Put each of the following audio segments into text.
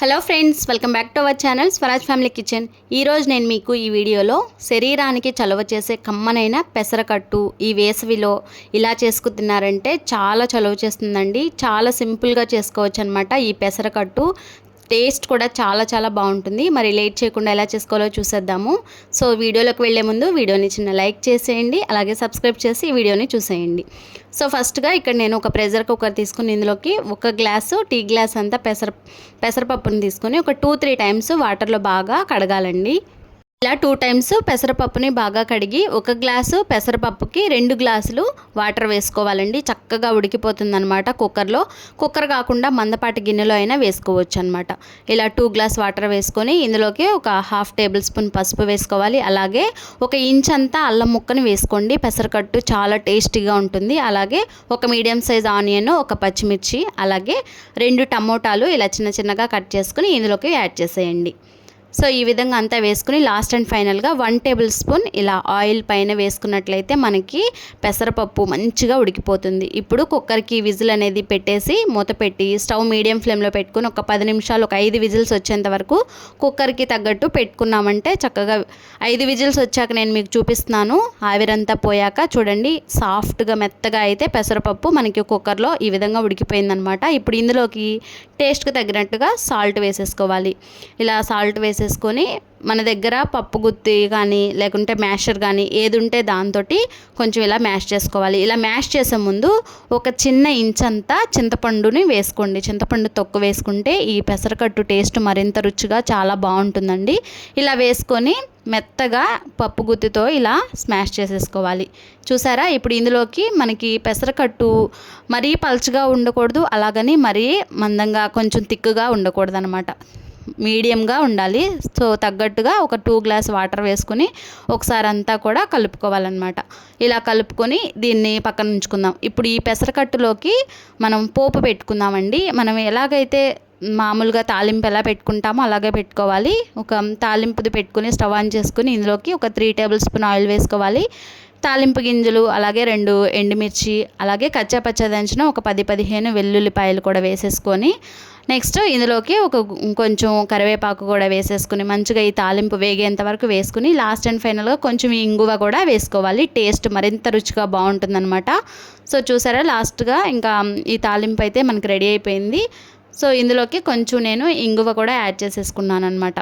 Hello friends, welcome back to our channel Swaraj family kitchen. ఈరోజు నేను మీకు ఈ వీడియోలో శరీరానికి చలువ చేసే కమ్మనైన పెసరకట్టు ఈ వేసవిలో ఇలా చేసుకు తిన్నారంటే చాలా చలువ చేస్తుందండి. చాలా సింపుల్గా చేసుకోవచ్చు అనమాట. ఈ పెసరకట్టు టేస్ట్ కూడా చాలా బాగుంటుంది. మరి లేట్ చేయకుండా ఎలా చేసుకోవాలో చూసేద్దాము. సో వీడియోలోకి వెళ్ళే ముందు వీడియోని చిన్న లైక్ చేసేయండి, అలాగే సబ్స్క్రైబ్ చేసి ఈ వీడియోని చూసేయండి. సో ఫస్ట్గా ఇక్కడ నేను ఒక ప్రెషర్ కుక్కర్ తీసుకుని ఇందులోకి ఒక గ్లాసు టీ గ్లాస్ అంతా పెసరపప్పుని తీసుకొని ఒక 2-3 టైమ్స్ వాటర్లో బాగా కడగాలండి. ఇలా 2 టైమ్స్ పెసరపప్పుని బాగా కడిగి ఒక గ్లాసు పెసరపప్పుకి 2 గ్లాసులు వాటర్ వేసుకోవాలండి. చక్కగా ఉడికిపోతుంది అనమాట. కుక్కర్ కాకుండా మందపాటి గిన్నెలో అయినా వేసుకోవచ్చు అనమాట. ఇలా 2 గ్లాస్ వాటర్ వేసుకొని ఇందులోకి ఒక 1/2 టేబుల్ స్పూన్ పసుపు వేసుకోవాలి. అలాగే 1 ఇంచ్ అంతా అల్లం ముక్కని వేసుకోండి. పెసరకట్టు చాలా టేస్టీగా ఉంటుంది. అలాగే ఒక మీడియం సైజ్ ఆనియన్, ఒక పచ్చిమిర్చి, అలాగే 2 టమోటాలు ఇలా చిన్నగా కట్ చేసుకుని ఇందులోకి యాడ్ చేసేయండి. సో ఈ విధంగా అంతా వేసుకుని లాస్ట్ అండ్ ఫైనల్గా 1 టేబుల్ స్పూన్ ఇలా ఆయిల్ పైన వేసుకున్నట్లయితే మనకి పెసరపప్పు మంచిగా ఉడికిపోతుంది. ఇప్పుడు కుక్కర్కి విజిల్ అనేది పెట్టేసి మూత పెట్టి స్టవ్ మీడియం ఫ్లేమ్లో పెట్టుకుని ఒక 10 నిమిషాలు, ఒక 5 విజిల్స్ వచ్చేంత వరకు కుక్కర్కి తగ్గట్టు పెట్టుకున్నామంటే చక్కగా 5 విజిల్స్ వచ్చాక నేను మీకు చూపిస్తున్నాను. ఆవిరంతా పోయాక చూడండి, సాఫ్ట్గా మెత్తగా అయితే పెసరపప్పు మనకి కుక్కర్లో ఈ విధంగా ఉడికిపోయిందనమాట. ఇప్పుడు ఇందులోకి టేస్ట్కి తగినట్టుగా సాల్ట్ వేసేసుకోవాలి. ఇలా సాల్ట్ వేసేసుకొని మన దగ్గర పప్పు గుత్తి కానీ లేకుంటే మ్యాషర్ కానీ ఏది ఉంటే దాంతో కొంచెం ఇలా మ్యాష్ చేసుకోవాలి. ఇలా మ్యాష్ చేసే ముందు ఒక చిన్న ఇంచంతా చింతపండుని వేసుకోండి. చింతపండు తొక్కు వేసుకుంటే ఈ పెసరకట్టు టేస్ట్ మరింత రుచిగా చాలా బాగుంటుందండి. ఇలా వేసుకొని మెత్తగా పప్పు గుత్తితో ఇలా స్మాష్ చేసేసుకోవాలి. చూసారా, ఇప్పుడు ఇందులోకి మనకి పెసరకట్టు మరీ పల్చగా ఉండకూడదు, అలాగని మరీ మందంగా కొంచెం తిక్కుగా ఉండకూడదు అనమాట. మీడియంగా ఉండాలి. సో తగ్గట్టుగా ఒక 2 గ్లాస్ వాటర్ వేసుకొని ఒకసారి అంతా కూడా కలుపుకోవాలన్నమాట. ఇలా కలుపుకొని దీన్ని పక్కన ఉంచుకుందాం. ఇప్పుడు ఈ పెసరకట్టులోకి మనం పోపు పెట్టుకుందామండి. మనం ఎలాగైతే మామూలుగా తాలింపు ఎలా పెట్టుకుంటామో అలాగే పెట్టుకోవాలి. ఒక తాలింపుది పెట్టుకుని స్టవ్ ఆన్ చేసుకుని ఇందులోకి ఒక 3 టేబుల్ స్పూన్ ఆయిల్ వేసుకోవాలి. తాలింపు గింజలు, అలాగే 2 ఎండుమిర్చి, అలాగే కచ్చాపచ్చా దంచిన ఒక 10-15 వెల్లుల్లిపాయలు కూడా వేసేసుకొని నెక్స్ట్ ఇందులోకి కొంచెం కరివేపాకు కూడా వేసేసుకుని మంచిగా ఈ తాలింపు వేగేంత వరకు వేసుకుని లాస్ట్ అండ్ ఫైనల్గా కొంచెం ఇంగువ కూడా వేసుకోవాలి. టేస్ట్ మరింత రుచిగా బాగుంటుందన్నమాట. సో చూసారా, లాస్ట్గా ఇంకా ఈ తాలింపు అయితే మనకి రెడీ అయిపోయింది. సో ఇందులోకి కొంచెం నేను ఇంగువ కూడా యాడ్ చేసేసుకున్నాను అనమాట.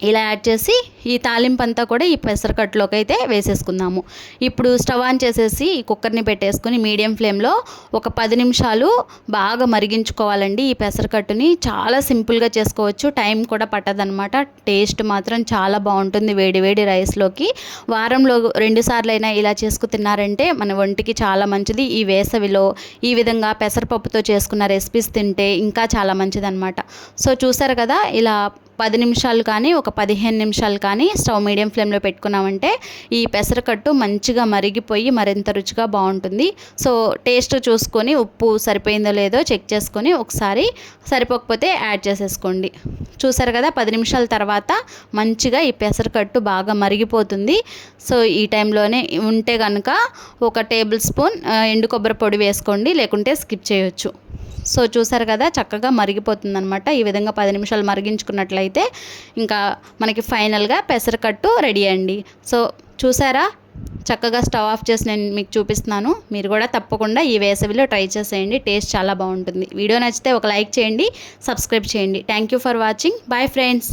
ఇలా యాడ్ చేసి ఈ తాలింపు అంతా కూడా ఈ పెసరకట్టులోకి అయితే వేసేసుకుందాము. ఇప్పుడు స్టవ్ ఆన్ చేసేసి ఈ కుక్కర్ని పెట్టేసుకుని మీడియం ఫ్లేమ్లో ఒక 10 నిమిషాలు బాగా మరిగించుకోవాలండి. ఈ పెసరకట్టుని చాలా సింపుల్గా చేసుకోవచ్చు, టైం కూడా పట్టదనమాట. టేస్ట్ మాత్రం చాలా బాగుంటుంది వేడి రైస్లోకి. వారంలో 2 సార్లైనా ఇలా చేసుకు తిన్నారంటే మన ఒంటికి చాలా మంచిది. ఈ వేసవిలో ఈ విధంగా పెసరపప్పుతో చేసుకున్న రెసిపీస్ తింటే ఇంకా చాలా మంచిదన్నమాట. సో చూసారు కదా, ఇలా 10 నిమిషాలు కానీ ఒక 15 నిమిషాలు కానీ స్టవ్ మీడియం ఫ్లేమ్లో పెట్టుకున్నామంటే ఈ పెసరకట్టు మంచిగా మరిగిపోయి మరింత రుచిగా బాగుంటుంది. సో టేస్ట్ చూసుకొని ఉప్పు సరిపోయిందో లేదో చెక్ చేసుకొని ఒకసారి సరిపోకపోతే యాడ్ చేసేసుకోండి. చూసారు కదా, 10 నిమిషాల తర్వాత మంచిగా ఈ పెసరకట్టు బాగా మరిగిపోతుంది. సో ఈ టైంలోనే ఉంటే కనుక ఒక టేబుల్ స్పూన్ ఎండు కొబ్బరి పొడి వేసుకోండి, లేకుంటే స్కిప్ చేయొచ్చు. సో చూసారు కదా, చక్కగా మరిగిపోతుందనమాట. ఈ విధంగా 10 నిమిషాలు మరిగించుకున్నట్లయితే ఇంకా మనకి ఫైనల్గా పెసరకట్టు రెడీ అండి. సో చూసారా, చక్కగా స్టవ్ ఆఫ్ చేసి నేను మీకు చూపిస్తున్నాను. మీరు కూడా తప్పకుండా ఈ వేసవిలో ట్రై చేసేయండి. టేస్ట్ చాలా బాగుంటుంది. వీడియో నచ్చితే ఒక లైక్ చేయండి, సబ్స్క్రైబ్ చేయండి. Thank you for watching. Bye friends.